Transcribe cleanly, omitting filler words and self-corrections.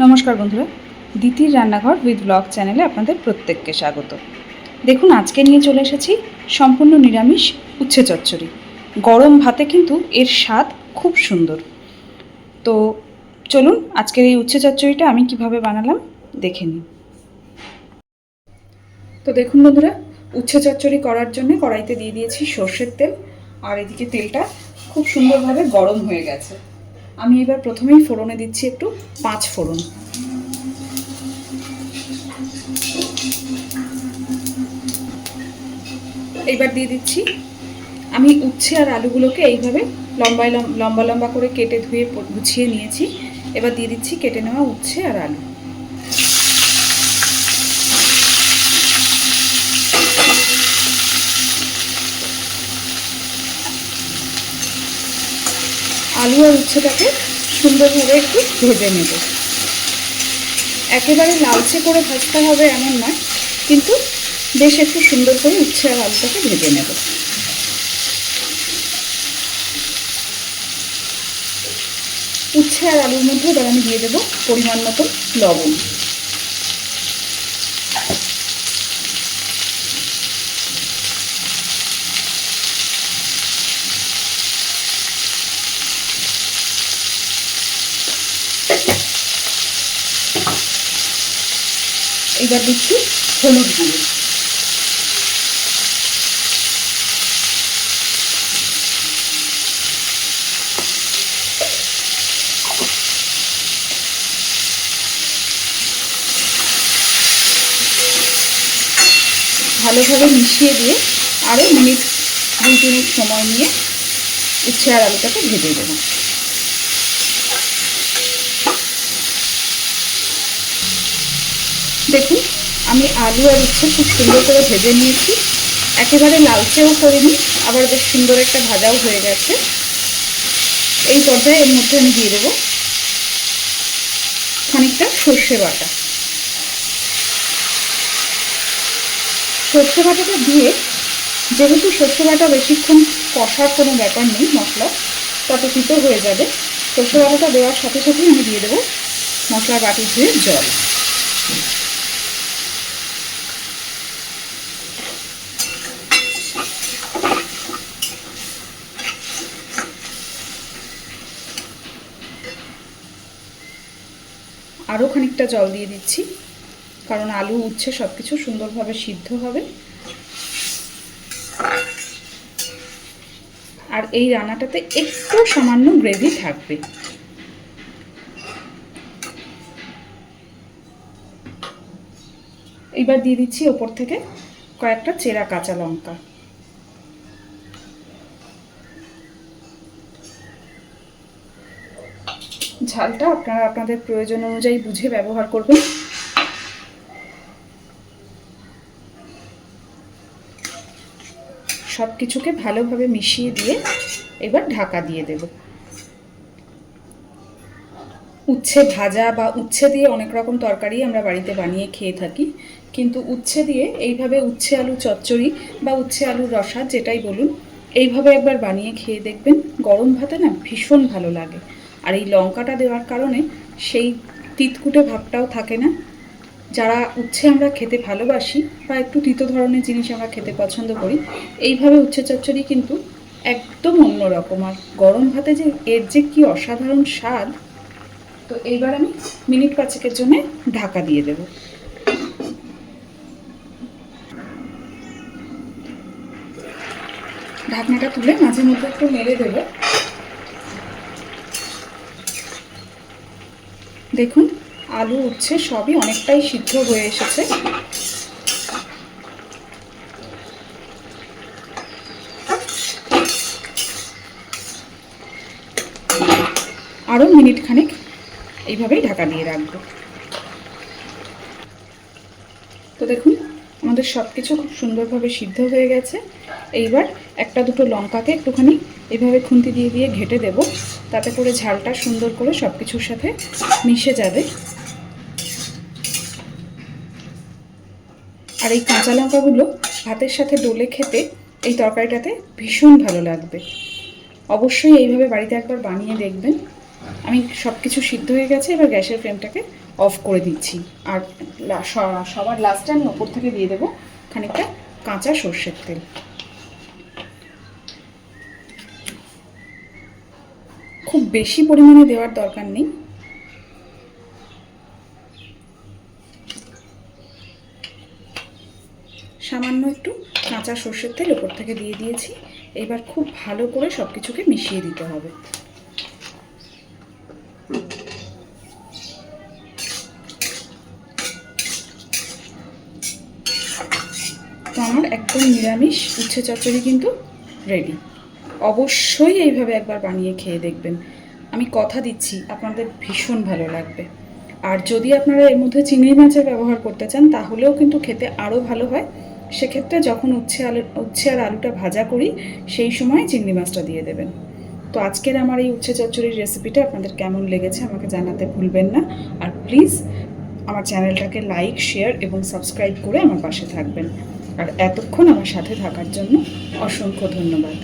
নমস্কার বন্ধুরা, দিতির রান্নাঘর উইথ ব্লগ চ্যানেলে আপনাদের প্রত্যেককে স্বাগত। দেখুন, আজকে নিয়ে চলে এসেছি সম্পূর্ণ নিরামিষ উচ্ছে চচ্চড়ি। গরম ভাতে কিন্তু এর স্বাদ খুব সুন্দর। তো চলুন আজকের এই উচ্ছে চচ্চড়িটা আমি কিভাবে বানালাম দেখে নিই। তো দেখুন বন্ধুরা, উচ্ছে চচ্চড়ি করার জন্য কড়াইতে দিয়ে দিয়েছি সর্ষের তেল, আর এদিকে তেলটা খুব সুন্দরভাবে গরম হয়ে গেছে। আমি এবার প্রথমেই ফোড়নে দিচ্ছি একটু 5 ফোড়ন। এইবার দিয়ে দিচ্ছি আমি উচ্ছে আর আলুগুলোকে এইভাবে লম্বা লম্বা করে কেটে ধুয়ে গুছিয়ে নিয়েছি। এবার দিয়ে দিচ্ছি কেটে নেওয়া উচ্ছে আর আলু। আলু আর উচ্ছেটাকে সুন্দরভাবে একটু ভেজে নেব। একেবারে লালচে করে ভাজতে হবে এমন নয়, কিন্তু বেশ একটু সুন্দর করে উচ্ছে আর আলুটাকে ভেজে নেব। উচ্ছে আর আলুর মধ্যে এবার আমি দিয়ে দেবো পরিমাণ মতো লবণ। এবার দিচ্ছি হলুদ গুঁড়ো। ভালোভাবে মিশিয়ে দিয়ে আরও মিনিট 2-3 সময় নিয়ে উচ্ছে আর আলুটাকে ভেজে দেবো। দেখুন, আমি আলু আর উচ্ছে খুব সুন্দর করে ভেজে নিয়েছি। একেবারে লালচেও করিনি, আবার বেশ সুন্দর একটা ভাজাও হয়ে গেছে। এই পর্যায়ে এর মধ্যে আমি দিয়ে দেবো খানিকটা সর্ষে বাটা। সর্ষে বাটাটা দিয়ে, যেহেতু সর্ষে বাটা বেশিক্ষণ কষার কোনো ব্যাপার নেই, মশলা তাতে তিতো হয়ে যাবে, সর্ষে বাটাটা দেওয়ার সাথে সাথেই আমি দিয়ে দেবো মশলার বাটি ধুয়ে জল। আরও খানিকটা জল দিয়ে দিচ্ছি, কারণ আলু উচ্ছে সব কিছু সুন্দরভাবে সিদ্ধ হবে। আর এই রান্নাটাতে একটু সামান্য গ্রেভি থাকবে। এবার দিয়ে দিচ্ছি ওপর থেকে কয়েকটা চেরা কাঁচা লঙ্কা। ঝালটা আপনারা আপনাদের প্রয়োজন অনুযায়ী বুঝে ব্যবহার করবেন। সব কিছুকে ভালোভাবে মিশিয়ে দিয়ে এবার ঢাকা দিয়ে দেব। উচ্ছে ভাজা বা উচ্ছে দিয়ে অনেক রকম তরকারি আমরা বাড়িতে বানিয়ে খেয়ে থাকি, কিন্তু উচ্ছে দিয়ে এইভাবে উচ্ছে আলু চচ্চড়ি বা উচ্ছে আলুর রসা যেটাই বলুন, এইভাবে একবার বানিয়ে খেয়ে দেখবেন। গরম ভাতে না ভীষণ ভালো লাগে। আর এই লঙ্কাটা দেওয়ার কারণে সেই তিতকুটে ভাবটাও থাকে না। যারা উচ্ছে আমরা খেতে ভালোবাসি বা একটু তিতো ধরনের জিনিস আমরা খেতে পছন্দ করি, এইভাবে উচ্ছে চচ্চড়ি কিন্তু একদম অন্যরকম। আর গরম ভাতে যে এর যে কী অসাধারণ স্বাদ। তো এইবার আমি মিনিট 5-এর জন্য ঢাকা দিয়ে দেব। ঢাকনাটা তুলে মাঝে মধ্যে একটু নেড়ে দেব। দেখুন, আলু উচ্ছে সবই অনেকটাই সিদ্ধ হয়ে এসেছে। আরও মিনিট খানেক এইভাবেই ঢাকা দিয়ে রাখবো। তো দেখুন, আমাদের সব কিছু খুব সুন্দরভাবে সিদ্ধ হয়ে গেছে। এইবার একটা দুটো লঙ্কাকে একটুখানি এইভাবে খুন্তি দিয়ে দিয়ে ঘেঁটে দেব, তাতে করে ঝালটা সুন্দর করে সব কিছুর সাথে মিশে যাবে। আর এই কাঁচা লঙ্কাগুলো ভাতের সাথে ডলে খেতে এই তরকারিটাতে ভীষণ ভালো লাগবে। অবশ্যই এইভাবে বাড়িতে একবার বানিয়ে দেখবেন। আমি সব কিছু সিদ্ধ হয়ে গেছে, এবার গ্যাসের ফ্লেমটাকে অফ করে দিচ্ছি। আর সবার লাস্টে আমি ওপর থেকে দিয়ে দেবো খানিকটা কাঁচা সর্ষের তেল। খুব বেশি পরিমাণে দেওয়ার দরকার নেই, সামান্য একটু কাঁচা সর্ষের তেল ওপর থেকে দিয়ে দিয়েছি। এবার খুব ভালো করে সব কিছুকে মিশিয়ে দিতে হবে। তো আমার একদম নিরামিষ উচ্ছে চচ্চড়ি কিন্তু রেডি। অবশ্যই এইভাবে একবার বানিয়ে খেয়ে দেখবেন, আমি কথা দিচ্ছি আপনাদের ভীষণ ভালো লাগবে। আর যদি আপনারা এর মধ্যে চিংড়ি মাছের ব্যবহার করতে চান তাহলেও কিন্তু খেতে আরও ভালো হয়। সেক্ষেত্রে যখন উচ্ছে আর আলুটা ভাজা করি সেই সময় চিংড়ি মাছটা দিয়ে দেবেন। তো আজকের আমার এই উচ্ছে চচ্চড়ির রেসিপিটা আপনাদের কেমন লেগেছে আমাকে জানাতে ভুলবেন না। আর প্লিজ আমার চ্যানেলটাকে লাইক, শেয়ার এবং সাবস্ক্রাইব করে আমার পাশে থাকবেন। আর এতক্ষণ আমার সাথে থাকার জন্য অসংখ্য ধন্যবাদ।